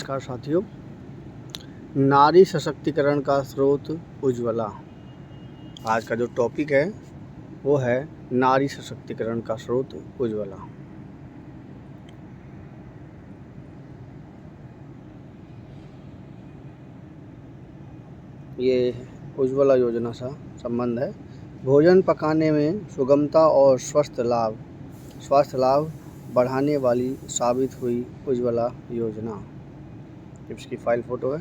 नमस्कार साथियों। नारी सशक्तिकरण का स्रोत उज्ज्वला। आज का जो टॉपिक है वो है नारी सशक्तिकरण का स्रोत उज्ज्वला। ये उज्ज्वला योजना से संबंध है। भोजन पकाने में सुगमता और स्वास्थ्य लाभ बढ़ाने वाली साबित हुई उज्ज्वला योजना। इसकी फाइल फोटो है।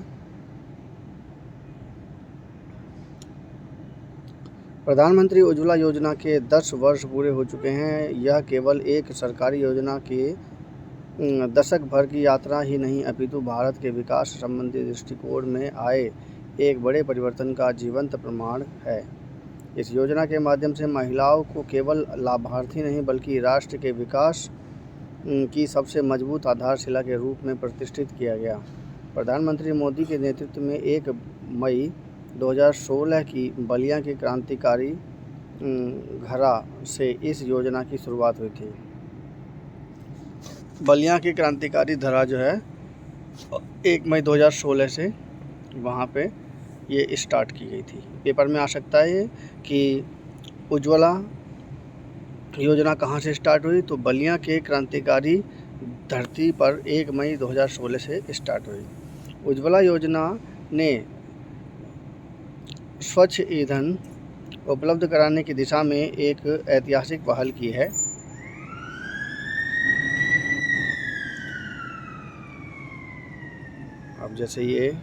प्रधानमंत्री उज्ज्वला योजना के 10 वर्ष पूरे हो चुके हैं। यह केवल एक सरकारी योजना के दशक भर की यात्रा ही नहीं अपितु भारत के विकास संबंधी दृष्टिकोण में आए एक बड़े परिवर्तन का जीवंत प्रमाण है। इस योजना के माध्यम से महिलाओं को केवल लाभार्थी नहीं बल्कि राष्ट्र के विकास की सबसे मजबूत आधारशिला के रूप में प्रतिष्ठित किया गया। प्रधानमंत्री मोदी के नेतृत्व में 1 मई 2016 की बलिया की क्रांतिकारी घरा से इस योजना की शुरुआत हुई थी। बलिया की क्रांतिकारी धरा जो है 1 मई 2016 से वहाँ पे ये स्टार्ट की गई थी। पेपर में आ सकता है कि उज्ज्वला योजना कहाँ से स्टार्ट हुई, तो बलिया के क्रांतिकारी धरती पर 1 मई 2016 से स्टार्ट हुई। उज्ज्वला योजना ने स्वच्छ ईंधन उपलब्ध कराने की दिशा में एक ऐतिहासिक पहल की है। अब जैसे ये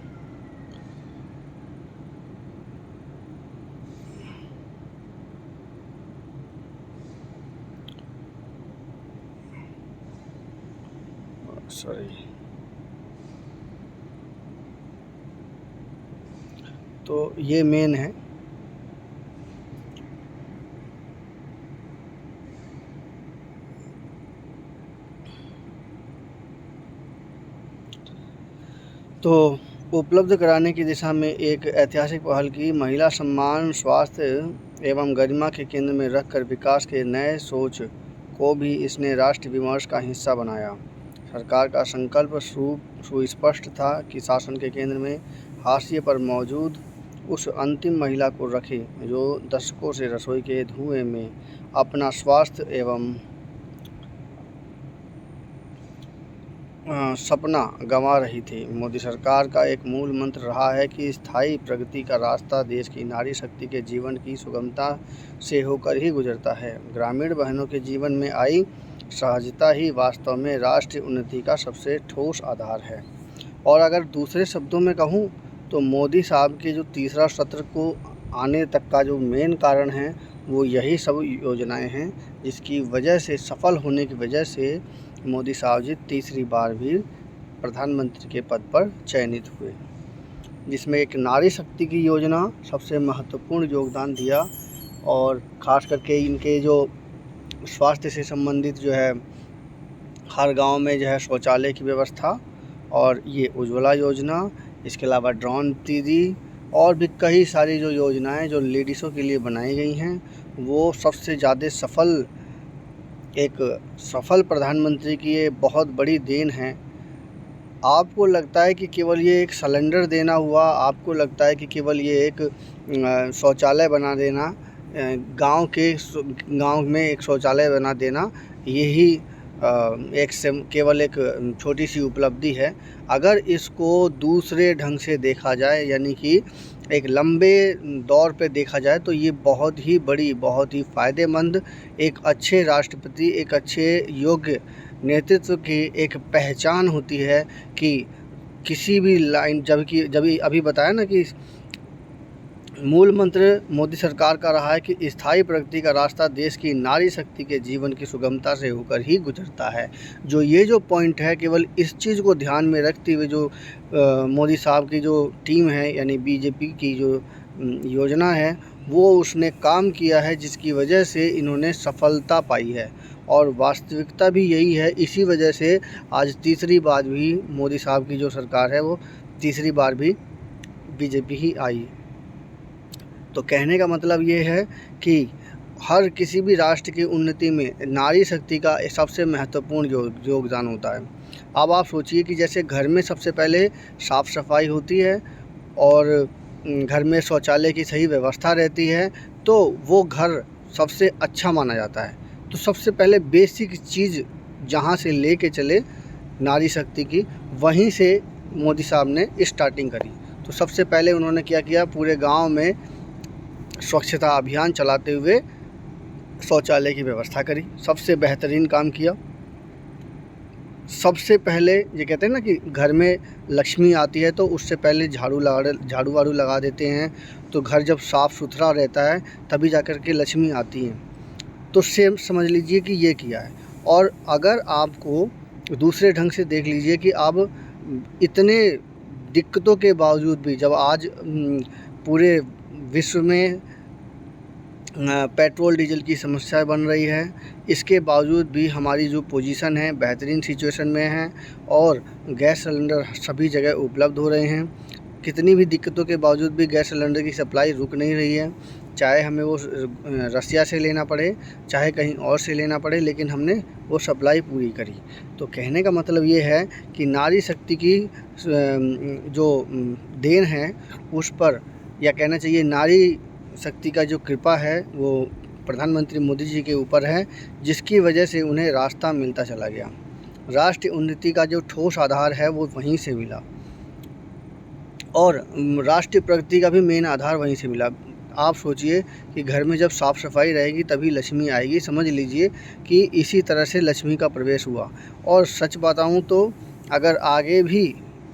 तो ये मेन है। तो उपलब्ध कराने की दिशा में एक ऐतिहासिक पहल की। महिला सम्मान, स्वास्थ्य एवं गरिमा के केंद्र में रखकर विकास के नए सोच को भी इसने राष्ट्र विमर्श का हिस्सा बनाया। सरकार का संकल्प सुस्पष्ट था कि शासन के केंद्र में हाशिए पर मौजूद उस अंतिम महिला को रखे जो दशकों से रसोई के धुएं में अपना स्वास्थ्य एवं सपना गंवा रही थी। मोदी सरकार का एक मूल मंत्र रहा है कि स्थायी प्रगति का रास्ता देश की नारी शक्ति के जीवन की सुगमता से होकर ही गुजरता है। ग्रामीण बहनों के जीवन में आई सहजता ही वास्तव में राष्ट्रीय उन्नति का सबसे ठोस आधार है। और अगर दूसरे शब्दों में कहूँ तो मोदी साहब के जो तीसरा सत्र को आने तक का जो मेन कारण है वो यही सब योजनाएं हैं, जिसकी वजह से सफल होने की वजह से मोदी साहब जी तीसरी बार भी प्रधानमंत्री के पद पर चयनित हुए, जिसमें एक नारी शक्ति की योजना सबसे महत्वपूर्ण योगदान दिया। और ख़ास करके इनके जो स्वास्थ्य से संबंधित जो है हर गांव में जो है शौचालय की व्यवस्था, और ये उज्ज्वला योजना, इसके अलावा ड्रोन दीदी और भी कई सारी जो योजनाएं जो लेडीज़ों के लिए बनाई गई हैं वो सबसे ज़्यादा सफल प्रधानमंत्री की ये बहुत बड़ी देन है। आपको लगता है कि केवल ये एक सिलेंडर देना हुआ, आपको लगता है कि केवल ये एक शौचालय बना देना, गांव में एक शौचालय बना देना, यही केवल एक छोटी सी उपलब्धि है। अगर इसको दूसरे ढंग से देखा जाए, यानी कि एक लंबे दौर पे देखा जाए, तो ये बहुत ही बड़ी, बहुत ही फ़ायदेमंद, एक अच्छे राष्ट्रपति, एक अच्छे योग्य नेतृत्व की एक पहचान होती है कि किसी भी लाइन, जब अभी बताया ना कि मूल मंत्र मोदी सरकार का रहा है कि स्थायी प्रगति का रास्ता देश की नारी शक्ति के जीवन की सुगमता से होकर ही गुजरता है। जो पॉइंट है, केवल इस चीज़ को ध्यान में रखते हुए जो मोदी साहब की जो टीम है, यानी बीजेपी की जो योजना है, वो उसने काम किया है, जिसकी वजह से इन्होंने सफलता पाई है। और वास्तविकता भी यही है। इसी वजह से आज तीसरी बार भी मोदी साहब की जो सरकार है वो तीसरी बार भी बीजेपी ही आई। तो कहने का मतलब ये है कि हर किसी भी राष्ट्र की उन्नति में नारी शक्ति का सबसे महत्वपूर्ण योगदान होता है। अब आप सोचिए कि जैसे घर में सबसे पहले साफ़ सफाई होती है और घर में शौचालय की सही व्यवस्था रहती है, तो वो घर सबसे अच्छा माना जाता है। तो सबसे पहले बेसिक चीज़ जहाँ से लेके चले नारी शक्ति की, वहीं से मोदी साहब ने स्टार्टिंग करी। तो सबसे पहले उन्होंने क्या किया, पूरे गांव में स्वच्छता अभियान चलाते हुए शौचालय की व्यवस्था करी। सबसे बेहतरीन काम किया। सबसे पहले ये कहते हैं ना कि घर में लक्ष्मी आती है तो उससे पहले झाड़ू वाड़ू लगा देते हैं, तो घर जब साफ़ सुथरा रहता है तभी जाकर के लक्ष्मी आती हैं। तो सेम समझ लीजिए कि ये किया है। और अगर आपको दूसरे ढंग से देख लीजिए कि अब इतने दिक्कतों के बावजूद भी, जब आज पूरे विश्व में पेट्रोल डीजल की समस्या बन रही है, इसके बावजूद भी हमारी जो पोजीशन है बेहतरीन सिचुएशन में है और गैस सिलेंडर सभी जगह उपलब्ध हो रहे हैं। कितनी भी दिक्कतों के बावजूद भी गैस सिलेंडर की सप्लाई रुक नहीं रही है, चाहे हमें वो रसिया से लेना पड़े, चाहे कहीं और से लेना पड़े, लेकिन हमने वो सप्लाई पूरी करी। तो कहने का मतलब ये है कि नारी शक्ति की जो देन है उस पर, या कहना चाहिए नारी शक्ति का जो कृपा है वो प्रधानमंत्री मोदी जी के ऊपर है, जिसकी वजह से उन्हें रास्ता मिलता चला गया। राष्ट्रीय उन्नति का जो ठोस आधार है वो वहीं से मिला और राष्ट्रीय प्रगति का भी मेन आधार वहीं से मिला। आप सोचिए कि घर में जब साफ़ सफाई रहेगी तभी लक्ष्मी आएगी। समझ लीजिए कि इसी तरह से लक्ष्मी का प्रवेश हुआ। और सच बताऊं तो अगर आगे भी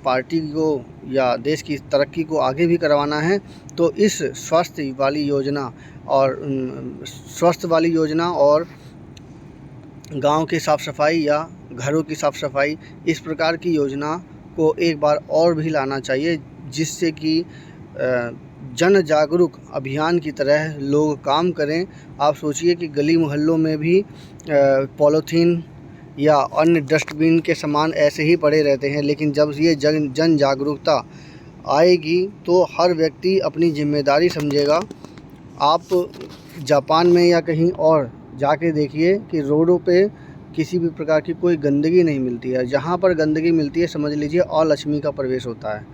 पार्टी को या देश की तरक्की को आगे भी करवाना है तो इस स्वास्थ्य वाली योजना और गांव की साफ़ सफाई या घरों की साफ़ सफाई, इस प्रकार की योजना को एक बार और भी लाना चाहिए, जिससे कि जन जागरूक अभियान की तरह लोग काम करें। आप सोचिए कि गली मोहल्लों में भी पॉलीथीन या अन्य डस्टबिन के सामान ऐसे ही पड़े रहते हैं, लेकिन जब ये जन जागरूकता आएगी तो हर व्यक्ति अपनी जिम्मेदारी समझेगा। आप जापान में या कहीं और जाके देखिए कि रोडों पे किसी भी प्रकार की कोई गंदगी नहीं मिलती है। जहाँ पर गंदगी मिलती है समझ लीजिए अलक्ष्मी का प्रवेश होता है।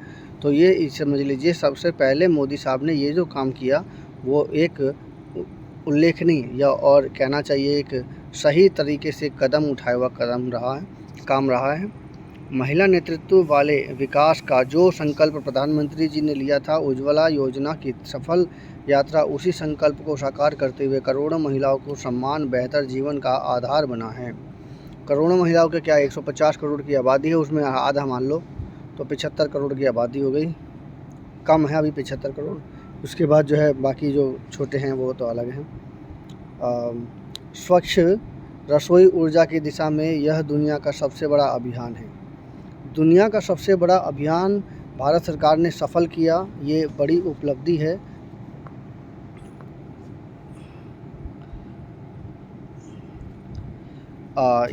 तो ये समझ लीजिए सबसे पहले मोदी साहब ने ये जो काम किया वो एक उल्लेखनीय या और कहना चाहिए एक सही तरीके से कदम उठाया हुआ काम रहा है। महिला नेतृत्व वाले विकास का जो संकल्प प्रधानमंत्री जी ने लिया था, उज्ज्वला योजना की सफल यात्रा उसी संकल्प को साकार करते हुए करोड़ों महिलाओं को सम्मान, बेहतर जीवन का आधार बना है। करोड़ों महिलाओं के क्या 150 करोड़ की आबादी है, उसमें आधा मान लो तो 75 करोड़ की आबादी हो गई। कम है अभी 75 करोड़। उसके बाद जो है बाकी जो छोटे हैं वो तो अलग हैं। स्वच्छ रसोई ऊर्जा की दिशा में यह दुनिया का सबसे बड़ा अभियान है। दुनिया का सबसे बड़ा अभियान भारत सरकार ने सफल किया, ये बड़ी उपलब्धि है।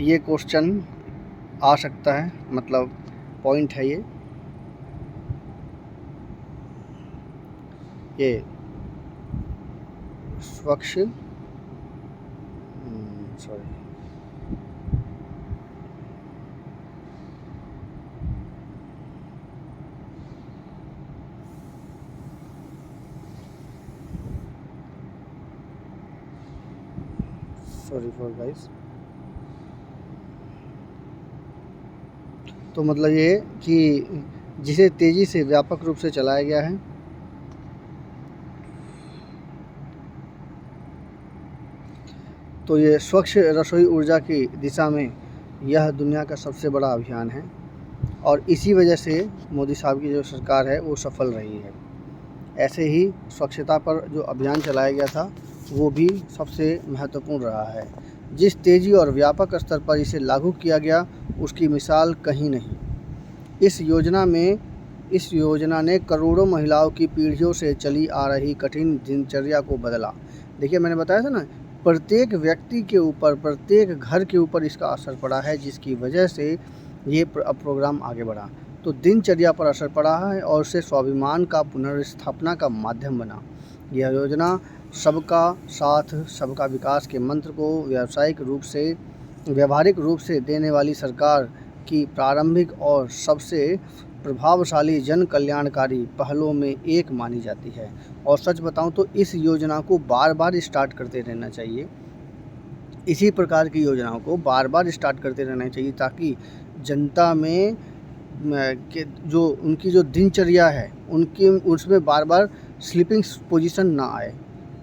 ये क्वेश्चन आ सकता है, मतलब पॉइंट है ये स्वच्छ सॉरी फॉर गाइस। तो मतलब ये कि जिसे तेज़ी से व्यापक रूप से चलाया गया है। तो ये स्वच्छ रसोई ऊर्जा की दिशा में यह दुनिया का सबसे बड़ा अभियान है और इसी वजह से मोदी साहब की जो सरकार है वो सफल रही है। ऐसे ही स्वच्छता पर जो अभियान चलाया गया था वो भी सबसे महत्वपूर्ण रहा है। जिस तेज़ी और व्यापक स्तर पर इसे लागू किया गया उसकी मिसाल कहीं नहीं। इस योजना ने करोड़ों महिलाओं की पीढ़ियों से चली आ रही कठिन दिनचर्या को बदला। देखिए मैंने बताया था ना, प्रत्येक व्यक्ति के ऊपर, प्रत्येक घर के ऊपर इसका असर पड़ा है, जिसकी वजह से ये प्रोग्राम आगे बढ़ा। तो दिनचर्या पर असर पड़ा है और उसे स्वाभिमान का पुनर्स्थापना का माध्यम बना। यह योजना सबका साथ सबका विकास के मंत्र को व्यावहारिक रूप से देने वाली सरकार की प्रारंभिक और सबसे प्रभावशाली जन कल्याणकारी पहलों में एक मानी जाती है। और सच बताऊं तो इस योजना को बार बार स्टार्ट करते रहना चाहिए। इसी प्रकार की योजनाओं को बार बार स्टार्ट करते रहना चाहिए ताकि जनता में कि जो उनकी जो दिनचर्या है उनकी उसमें बार बार स्लीपिंग पोजीशन ना आए।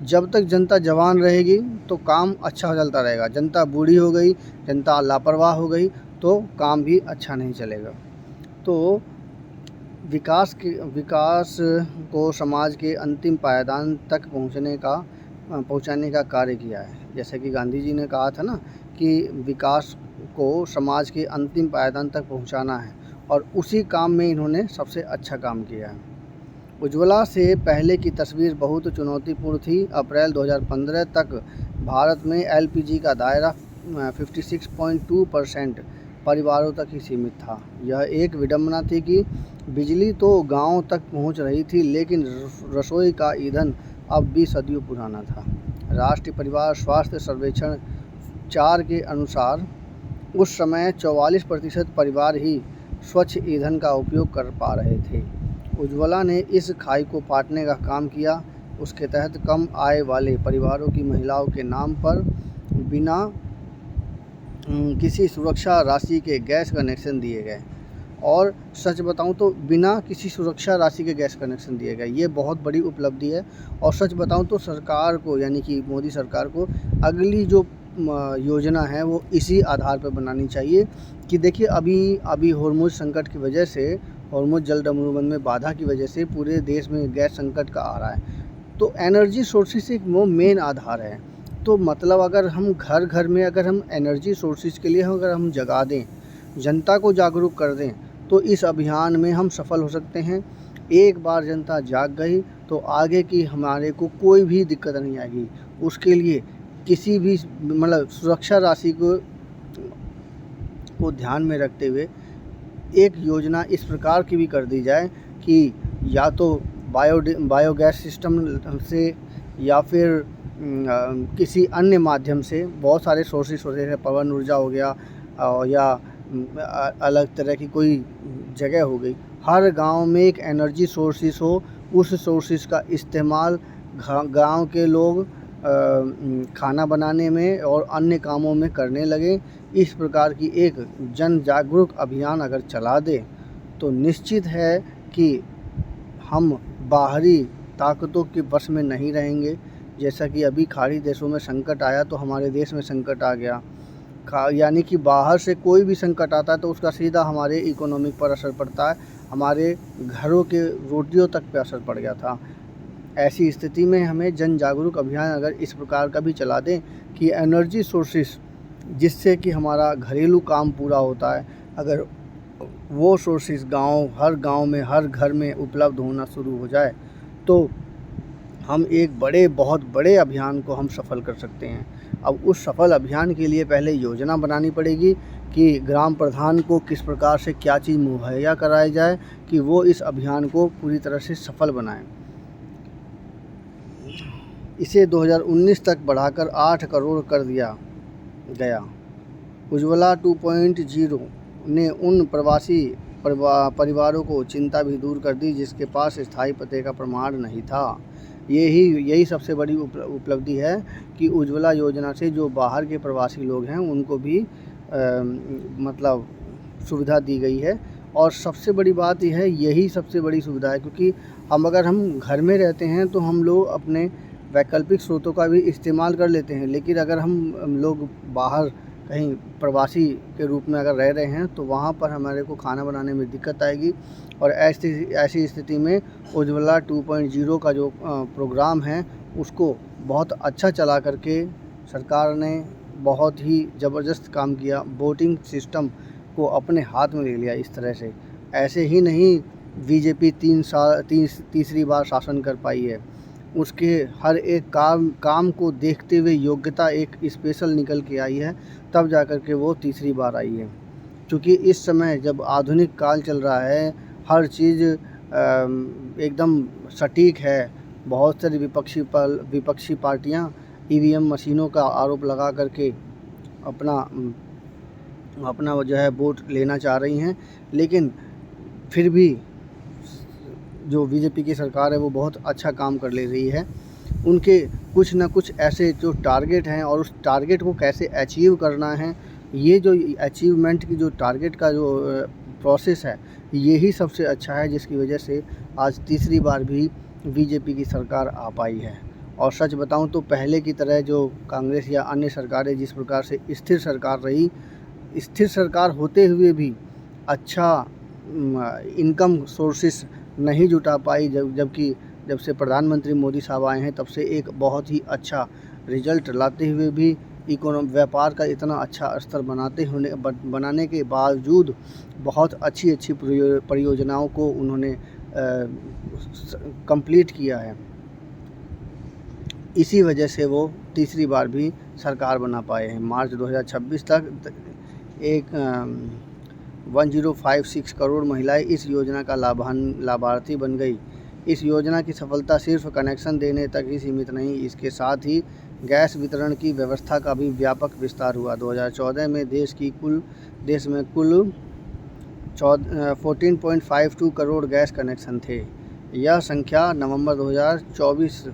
जब तक जनता जवान रहेगी तो काम अच्छा चलता रहेगा। जनता बूढ़ी हो गई, जनता लापरवाह हो गई तो काम भी अच्छा नहीं चलेगा। तो विकास को समाज के अंतिम पायदान तक पहुंचाने का कार्य किया है। जैसे कि गांधी जी ने कहा था ना कि विकास को समाज के अंतिम पायदान तक पहुंचाना है, और उसी काम में इन्होंने सबसे अच्छा काम किया है। उज्ज्वला से पहले की तस्वीर बहुत चुनौतीपूर्ण थी। अप्रैल 2015 तक भारत में एलपीजी का दायरा 56.2% परिवारों तक ही सीमित था। यह एक विडंबना थी कि बिजली तो गांव तक पहुंच रही थी, लेकिन रसोई का ईंधन अब भी सदियों पुराना था। राष्ट्रीय परिवार स्वास्थ्य सर्वेक्षण 4 के अनुसार उस समय 44% परिवार ही स्वच्छ ईंधन का उपयोग कर पा रहे थे। उज्ज्वला ने इस खाई को पाटने का काम किया। उसके तहत कम आय वाले परिवारों की महिलाओं के नाम पर बिना किसी सुरक्षा राशि के गैस कनेक्शन दिए गए। और सच बताऊं तो बिना किसी सुरक्षा राशि के गैस कनेक्शन दिए गए, ये बहुत बड़ी उपलब्धि है। और सच बताऊं तो सरकार को, यानी कि मोदी सरकार को, अगली जो योजना है वो इसी आधार पर बनानी चाहिए कि देखिए अभी हॉर्मुज संकट की वजह से, हॉर्मुज जल अनुबंध में बाधा की वजह से पूरे देश में गैस संकट का आ रहा है। तो एनर्जी सोर्सेस एक वो मेन आधार है। तो मतलब अगर हम घर घर में अगर हम एनर्जी सोर्सेज के लिए अगर हम जगा दें, जनता को जागरूक कर दें, तो इस अभियान में हम सफल हो सकते हैं। एक बार जनता जाग गई तो आगे की हमारे को कोई भी दिक्कत नहीं आएगी। उसके लिए किसी भी मतलब सुरक्षा राशि को ध्यान में रखते हुए एक योजना इस प्रकार की भी कर दी जाए कि या तो बायोगैस सिस्टम से या फिर किसी अन्य माध्यम से, बहुत सारे सोर्सेस होते हैं, पवन ऊर्जा हो गया या अलग तरह की कोई जगह हो गई, हर गांव में एक एनर्जी सोर्सेस हो। उस सोर्सेस का इस्तेमाल गांव के लोग खाना बनाने में और अन्य कामों में करने लगे। इस प्रकार की एक जन जागरूक अभियान अगर चला दे तो निश्चित है कि हम बाहरी ताकतों के वश में नहीं रहेंगे। जैसा कि अभी खाड़ी देशों में संकट आया तो हमारे देश में संकट आ गया। यानी कि बाहर से कोई भी संकट आता है तो उसका सीधा हमारे इकोनॉमिक पर असर पड़ता है, हमारे घरों के रोटियों तक पे असर पड़ गया था। ऐसी स्थिति में हमें जन जागरूक अभियान अगर इस प्रकार का भी चला दें कि एनर्जी सोर्सेस, जिससे कि हमारा घरेलू काम पूरा होता है, अगर वो सोर्सेस हर गांव में, हर घर में उपलब्ध होना शुरू हो जाए तो हम एक बहुत बड़े अभियान को हम सफल कर सकते हैं। अब उस सफल अभियान के लिए पहले योजना बनानी पड़ेगी कि ग्राम प्रधान को किस प्रकार से क्या चीज़ मुहैया कराई जाए कि वो इस अभियान को पूरी तरह से सफल बनाएं। इसे 2019 तक बढ़ाकर 8 करोड़ कर दिया गया। उज्ज्वला 2.0 ने उन प्रवासी परिवारों को चिंता भी दूर कर दी जिसके पास स्थायी पते का प्रमाण नहीं था। यही सबसे बड़ी उपलब्धि है कि उज्ज्वला योजना से जो बाहर के प्रवासी लोग हैं उनको भी मतलब सुविधा दी गई है। और सबसे बड़ी बात यह है, यही सबसे बड़ी सुविधा है, क्योंकि अगर हम घर में रहते हैं तो हम लोग अपने वैकल्पिक स्रोतों का भी इस्तेमाल कर लेते हैं, लेकिन अगर हम लोग बाहर कहीं प्रवासी के रूप में अगर रह रहे हैं तो वहाँ पर हमारे को खाना बनाने में दिक्कत आएगी। और ऐसी स्थिति में उज्ज्वला 2.0 का जो प्रोग्राम है उसको बहुत अच्छा चला करके सरकार ने बहुत ही ज़बरदस्त काम किया। वोटिंग सिस्टम को अपने हाथ में ले लिया। इस तरह से ऐसे ही नहीं बीजेपी तीसरी बार शासन कर पाई है। उसके हर एक काम को देखते हुए योग्यता एक स्पेशल निकल के आई है, तब जा कर के वो तीसरी बार आई है। क्योंकि इस समय जब आधुनिक काल चल रहा है, हर चीज़ एकदम सटीक है, बहुत सारी विपक्षी पार्टियां ईवीएम मशीनों का आरोप लगा करके अपना अपना जो है वोट लेना चाह रही हैं, लेकिन फिर भी जो बीजेपी की सरकार है वो बहुत अच्छा काम कर ले रही है। उनके कुछ ना कुछ ऐसे जो टारगेट हैं और उस टारगेट को कैसे अचीव करना है, ये जो अचीवमेंट की जो टारगेट का जो प्रोसेस है, यही सबसे अच्छा है, जिसकी वजह से आज तीसरी बार भी बीजेपी की सरकार आ पाई है। और सच बताऊं तो पहले की तरह जो कांग्रेस या अन्य सरकारें जिस प्रकार से स्थिर सरकार रही, स्थिर सरकार होते हुए भी अच्छा इनकम सोर्सेस नहीं जुटा पाई, जबकि जब से प्रधानमंत्री मोदी साहब आए हैं तब से एक बहुत ही अच्छा रिजल्ट लाते हुए भी व्यापार का इतना अच्छा स्तर बनाने के बावजूद बहुत अच्छी परियोजनाओं को उन्होंने कंप्लीट किया है। इसी वजह से वो तीसरी बार भी सरकार बना पाए हैं। मार्च 2026 तक 1056 करोड़ महिलाएं इस योजना का लाभार्थी बन गई। इस योजना की सफलता सिर्फ कनेक्शन देने तक ही सीमित नहीं, इसके साथ ही गैस वितरण की व्यवस्था का भी व्यापक विस्तार हुआ। 2014 में देश में कुल 14.52 करोड़ गैस कनेक्शन थे। यह संख्या नवंबर 2024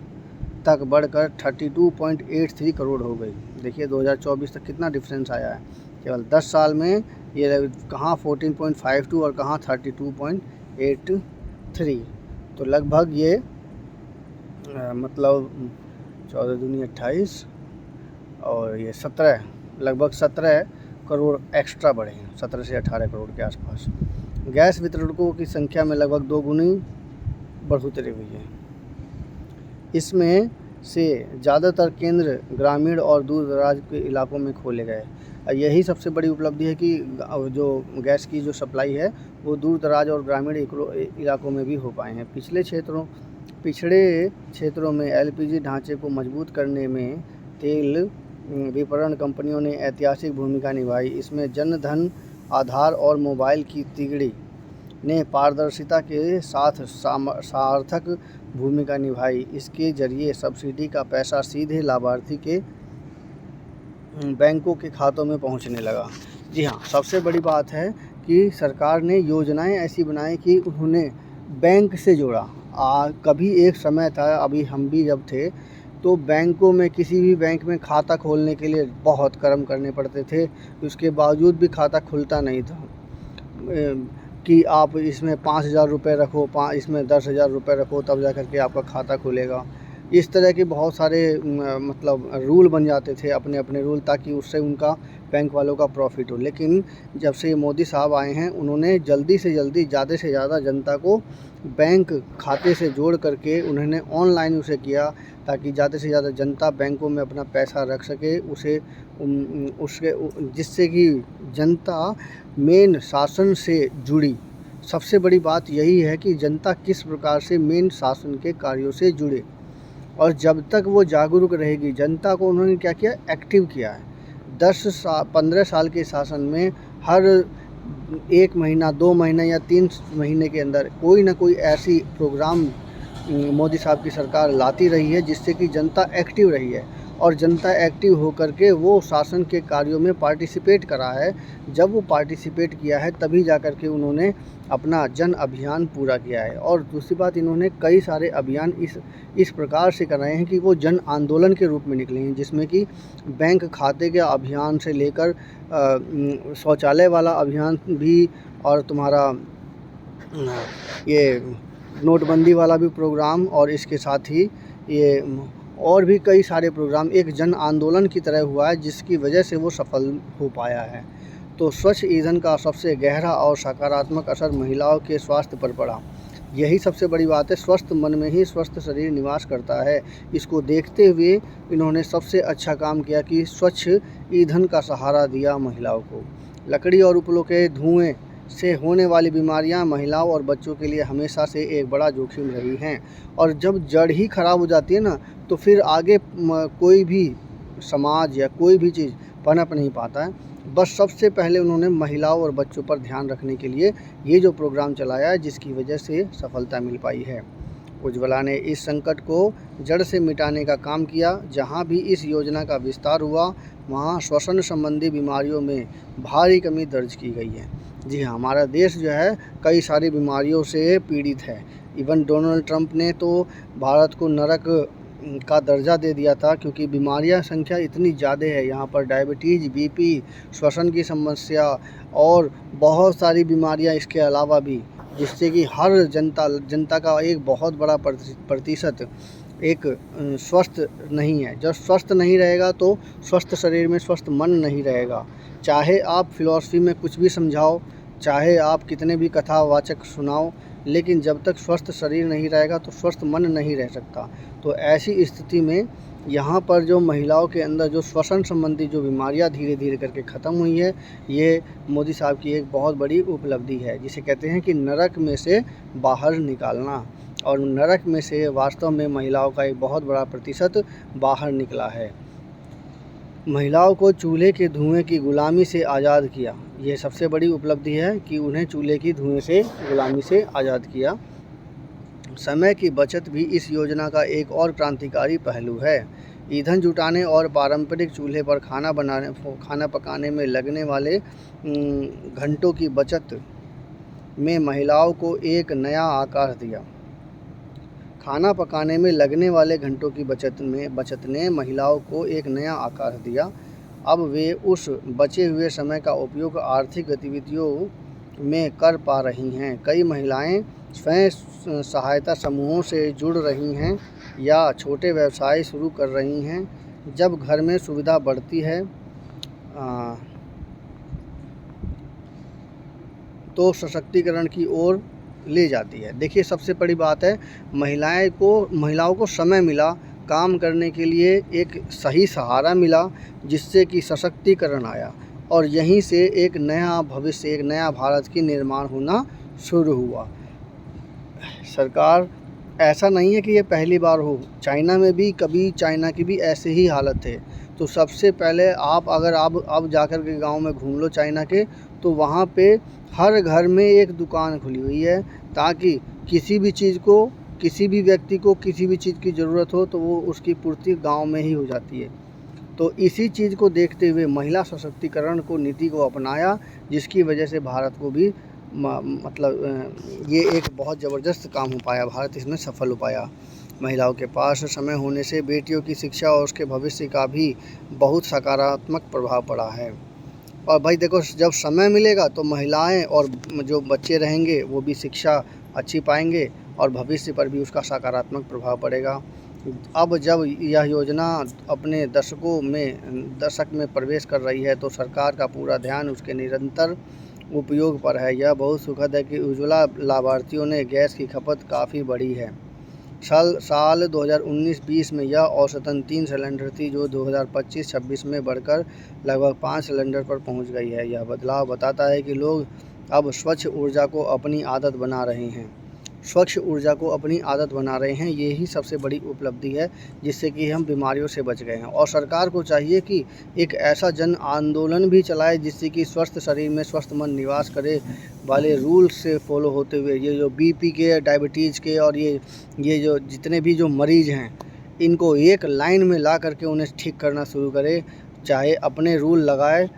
तक बढ़कर 32.83 करोड़ हो गई। देखिए 2024 तक कितना डिफरेंस आया है, केवल 10 साल में। ये कहाँ 14.52 और कहाँ 32.83, तो लगभग ये मतलब 14 दूनी 28 और ये 17, लगभग 17 करोड़ एक्स्ट्रा बढ़े हैं, 17 से 18 करोड़ के आसपास। गैस वितरकों की संख्या में लगभग 2 गुनी बढ़ोतरी हुई है। इसमें से ज़्यादातर केंद्र ग्रामीण और दूर दराज के इलाकों में खोले गए। यही सबसे बड़ी उपलब्धि है कि जो गैस की जो सप्लाई है वो दूर दराज और ग्रामीण इलाकों में भी हो पाए हैं। पिछड़े क्षेत्रों में एलपीजी ढांचे को मजबूत करने में तेल विपणन कंपनियों ने ऐतिहासिक भूमिका निभाई। इसमें जनधन, आधार और मोबाइल की तिगड़ी ने पारदर्शिता के साथ सार्थक भूमिका निभाई। इसके जरिए सब्सिडी का पैसा सीधे लाभार्थी के बैंकों के खातों में पहुंचने लगा। जी हाँ, सबसे बड़ी बात है कि सरकार ने योजनाएं ऐसी बनाई कि उन्होंने बैंक से जोड़ा। कभी एक समय था, अभी हम भी जब थे तो बैंकों में, किसी भी बैंक में खाता खोलने के लिए बहुत कर्म करने पड़ते थे, उसके बावजूद भी खाता खुलता नहीं था। कि आप इसमें 5,000 रुपये रखो, इसमें 10,000 रुपये रखो, तब जा कर के आपका खाता खुलेगा। इस तरह के बहुत सारे मतलब रूल बन जाते थे, अपने अपने रूल, ताकि उससे उनका बैंक वालों का प्रॉफिट हो। लेकिन जब से मोदी साहब आए हैं, उन्होंने जल्दी से जल्दी ज़्यादा से ज़्यादा जनता को बैंक खाते से जोड़ करके उन्होंने ऑनलाइन उसे किया, ताकि ज़्यादा से ज़्यादा जनता बैंकों में अपना पैसा रख सके, जिससे कि जनता मेन शासन से जुड़ी। सबसे बड़ी बात यही है कि जनता किस प्रकार से मेन शासन के कार्यों से जुड़े, और जब तक वो जागरूक रहेगी, जनता को उन्होंने क्या किया, एक्टिव किया है। 15 साल के शासन में हर 1 महीना, 2 महीना या 3 महीने के अंदर कोई ना कोई ऐसी प्रोग्राम मोदी साहब की सरकार लाती रही है, जिससे कि जनता एक्टिव रही है, और जनता एक्टिव होकर के वो शासन के कार्यों में पार्टिसिपेट करा है। जब वो पार्टिसिपेट किया है तभी जा कर के उन्होंने अपना जन अभियान पूरा किया है। और दूसरी बात, इन्होंने कई सारे अभियान इस प्रकार से कराए हैं कि वो जन आंदोलन के रूप में निकले हैं, जिसमें कि बैंक खाते के अभियान से लेकर शौचालय वाला अभियान भी, और तुम्हारा ये नोटबंदी वाला भी प्रोग्राम, और इसके साथ ही ये और भी कई सारे प्रोग्राम एक जन आंदोलन की तरह हुआ है, जिसकी वजह से वो सफल हो पाया है। तो स्वच्छ ईंधन का सबसे गहरा और सकारात्मक असर महिलाओं के स्वास्थ्य पर पड़ा। यही सबसे बड़ी बात है, स्वस्थ मन में ही स्वस्थ शरीर निवास करता है। इसको देखते हुए इन्होंने सबसे अच्छा काम किया कि स्वच्छ ईंधन का सहारा दिया महिलाओं को। लकड़ी और उपलों के धुएं से होने वाली बीमारियां महिलाओं और बच्चों के लिए हमेशा से एक बड़ा जोखिम रही हैं, और जब जड़ ही खराब हो जाती है ना, तो फिर आगे कोई भी समाज या कोई भी चीज़ पनप नहीं पाता है। बस सबसे पहले उन्होंने महिलाओं और बच्चों पर ध्यान रखने के लिए ये जो प्रोग्राम चलाया है, जिसकी वजह से सफलता मिल पाई है। उज्ज्वला ने इस संकट को जड़ से मिटाने का काम किया। जहां भी इस योजना का विस्तार हुआ वहां श्वसन संबंधी बीमारियों में भारी कमी दर्ज की गई है। जी हाँ, हमारा देश जो है कई सारी बीमारियों से पीड़ित है। इवन डोनाल्ड ट्रंप ने तो भारत को नरक का दर्जा दे दिया था, क्योंकि बीमारियां संख्या इतनी ज़्यादा है यहाँ पर। डायबिटीज़, बीपी, श्वसन की समस्या और बहुत सारी बीमारियां इसके अलावा भी, जिससे कि हर जनता का एक बहुत बड़ा प्रतिशत एक स्वस्थ नहीं है। जब स्वस्थ नहीं रहेगा तो स्वस्थ शरीर में स्वस्थ मन नहीं रहेगा। चाहे आप फिलॉसफी में कुछ भी समझाओ, चाहे आप कितने भी कथावाचक सुनाओ, लेकिन जब तक स्वस्थ शरीर नहीं रहेगा तो स्वस्थ मन नहीं रह सकता। तो ऐसी स्थिति में यहाँ पर जो महिलाओं के अंदर जो श्वसन संबंधी जो बीमारियाँ धीरे धीरे करके ख़त्म हुई है, ये मोदी साहब की एक बहुत बड़ी उपलब्धि है, जिसे कहते हैं कि नरक में से बाहर निकालना। और नरक में से वास्तव में महिलाओं का एक बहुत बड़ा प्रतिशत बाहर निकला है। महिलाओं को चूल्हे के धुएं की गुलामी से आज़ाद किया। ये सबसे बड़ी उपलब्धि है कि उन्हें चूल्हे की धुएं से गुलामी से आज़ाद किया। समय की बचत भी इस योजना का एक और क्रांतिकारी पहलू है। ईंधन जुटाने और पारंपरिक चूल्हे पर खाना पकाने में लगने वाले घंटों की बचत में महिलाओं को एक नया आकार दिया। खाना पकाने में लगने वाले घंटों की बचत ने महिलाओं को एक नया आकार दिया। अब वे उस बचे हुए समय का उपयोग आर्थिक गतिविधियों में कर पा रही हैं। कई महिलाएं स्वयं सहायता समूहों से जुड़ रही हैं या छोटे व्यवसाय शुरू कर रही हैं। जब घर में सुविधा बढ़ती है तो सशक्तिकरण की ओर ले जाती है। देखिए, सबसे बड़ी बात है, महिलाओं को समय मिला काम करने के लिए, एक सही सहारा मिला, जिससे कि सशक्तिकरण आया और यहीं से एक नया भविष्य, एक नया भारत की निर्माण होना शुरू हुआ। सरकार, ऐसा नहीं है कि ये पहली बार हो, चाइना में भी कभी चाइना की भी ऐसे ही हालत है। तो सबसे पहले अगर आप जाकर के गांव में घूम लो चाइना के, तो वहाँ पे हर घर में एक दुकान खुली हुई है, ताकि किसी भी चीज़ को, किसी भी व्यक्ति को किसी भी चीज़ की ज़रूरत हो तो वो उसकी पूर्ति गांव में ही हो जाती है। तो इसी चीज़ को देखते हुए महिला सशक्तिकरण को नीति को अपनाया, जिसकी वजह से भारत को भी ये एक बहुत ज़बरदस्त काम हो पाया, भारत इसमें सफल हो पाया। महिलाओं के पास समय होने से बेटियों की शिक्षा और उसके भविष्य का भी बहुत सकारात्मक प्रभाव पड़ा है। और भाई देखो, जब समय मिलेगा तो महिलाएं और जो बच्चे रहेंगे वो भी शिक्षा अच्छी पाएंगे और भविष्य पर भी उसका सकारात्मक प्रभाव पड़ेगा। अब जब यह योजना अपने दशक में प्रवेश कर रही है तो सरकार का पूरा ध्यान उसके निरंतर उपयोग पर है। यह बहुत सुखद है कि उज्ज्वला लाभार्थियों ने गैस की खपत काफ़ी बढ़ी है। साल 2019-20 में यह औसतन 3 सिलेंडर थी, जो 2025-26 में बढ़कर लगभग 5 सिलेंडर पर पहुंच गई है। यह बदलाव बताता है कि लोग अब स्वच्छ ऊर्जा को अपनी आदत बना रहे हैं। यही सबसे बड़ी उपलब्धि है, जिससे कि हम बीमारियों से बच गए हैं। और सरकार को चाहिए कि एक ऐसा जन आंदोलन भी चलाए, जिससे कि स्वस्थ शरीर में स्वस्थ मन निवास करे वाले रूल्स से फॉलो होते हुए ये जो बीपी के, डायबिटीज़ के और ये जो जितने भी जो मरीज़ हैं, इनको एक लाइन में ला करके उन्हें ठीक करना शुरू करे। चाहे अपने रूल लगाए,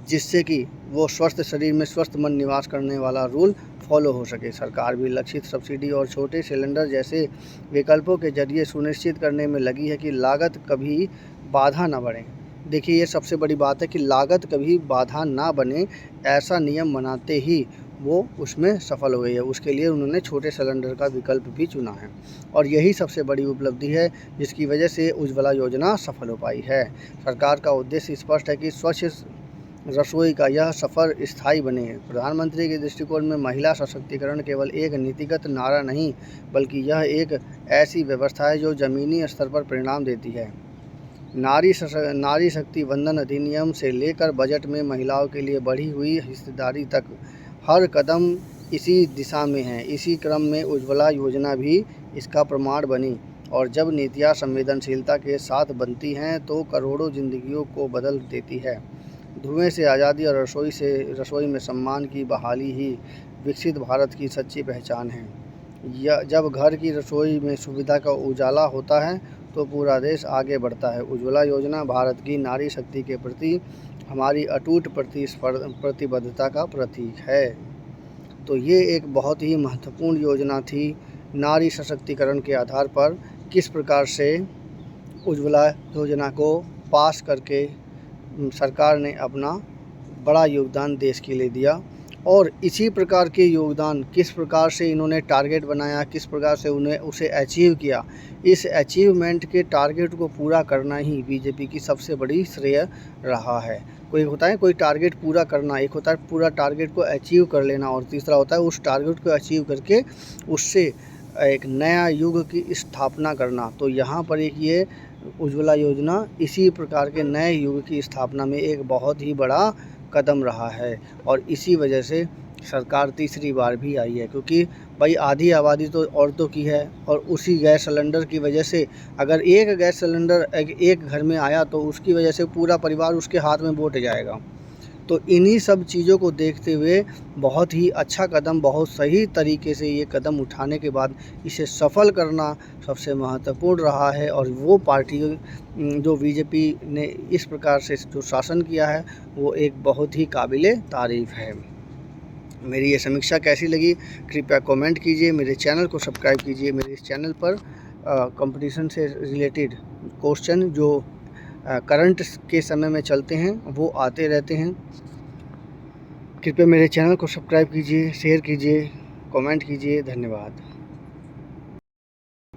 जिससे कि वो स्वस्थ शरीर में स्वस्थ मन निवास करने वाला रूल फॉलो हो सके। सरकार भी लक्षित सब्सिडी और छोटे सिलेंडर जैसे विकल्पों के जरिए सुनिश्चित करने में लगी है कि लागत कभी बाधा न बढ़े। देखिए, ये सबसे बड़ी बात है कि लागत कभी बाधा ना बने, ऐसा नियम बनाते ही वो उसमें सफल हो गई है। उसके लिए उन्होंने छोटे सिलेंडर का विकल्प भी चुना है और यही सबसे बड़ी उपलब्धि है, जिसकी वजह से उज्ज्वला योजना सफल हो पाई है। सरकार का उद्देश्य स्पष्ट है कि स्वच्छ रसोई का यह सफ़र स्थायी बने। प्रधानमंत्री के दृष्टिकोण में महिला सशक्तिकरण केवल एक नीतिगत नारा नहीं, बल्कि यह एक ऐसी व्यवस्था है जो ज़मीनी स्तर पर परिणाम देती है। नारी शक्ति वंदन अधिनियम से लेकर बजट में महिलाओं के लिए बढ़ी हुई हिस्सेदारी तक हर कदम इसी दिशा में है। इसी क्रम में उज्ज्वला योजना भी इसका प्रमाण बनी, और जब नीतियाँ संवेदनशीलता के साथ बनती हैं तो करोड़ों जिंदगियों को बदल देती है। धुएं से आज़ादी और रसोई में सम्मान की बहाली ही विकसित भारत की सच्ची पहचान है। या जब घर की रसोई में सुविधा का उजाला होता है तो पूरा देश आगे बढ़ता है। उज्ज्वला योजना भारत की नारी शक्ति के प्रति हमारी अटूट प्रतिबद्धता का प्रतीक है। तो ये एक बहुत ही महत्वपूर्ण योजना थी। नारी सशक्तिकरण के आधार पर किस प्रकार से उज्ज्वला योजना को पास करके सरकार ने अपना बड़ा योगदान देश के लिए दिया, और इसी प्रकार के योगदान किस प्रकार से इन्होंने टारगेट बनाया, किस प्रकार से उन्हें उसे अचीव किया, इस अचीवमेंट के टारगेट को पूरा करना ही बीजेपी की सबसे बड़ी श्रेय रहा है। कोई होता है कोई टारगेट पूरा करना, एक होता है पूरा टारगेट को अचीव कर लेना, और तीसरा होता है उस टारगेट को अचीव करके उससे एक नया युग की स्थापना करना। तो यहाँ पर एक ये उज्ज्वला योजना इसी प्रकार के नए युग की स्थापना में एक बहुत ही बड़ा कदम रहा है, और इसी वजह से सरकार तीसरी बार भी आई है, क्योंकि भाई आधी आबादी तो औरतों की है, और उसी गैस सिलेंडर की वजह से अगर एक गैस सिलेंडर एक घर में आया तो उसकी वजह से पूरा परिवार उसके हाथ में बँट जाएगा। तो इन्हीं सब चीज़ों को देखते हुए बहुत ही अच्छा कदम, बहुत सही तरीके से ये कदम उठाने के बाद इसे सफल करना सबसे महत्वपूर्ण रहा है। और वो पार्टी जो बीजेपी ने इस प्रकार से जो शासन किया है वो एक बहुत ही काबिले तारीफ़ है। मेरी ये समीक्षा कैसी लगी कृपया कमेंट कीजिए, मेरे चैनल को सब्सक्राइब कीजिए। मेरे इस चैनल पर कंपटीशन से रिलेटेड क्वेश्चन जो करंट के समय में चलते हैं वो आते रहते हैं। कृपया मेरे चैनल को सब्सक्राइब कीजिए, शेयर कीजिए, कमेंट कीजिए। धन्यवाद।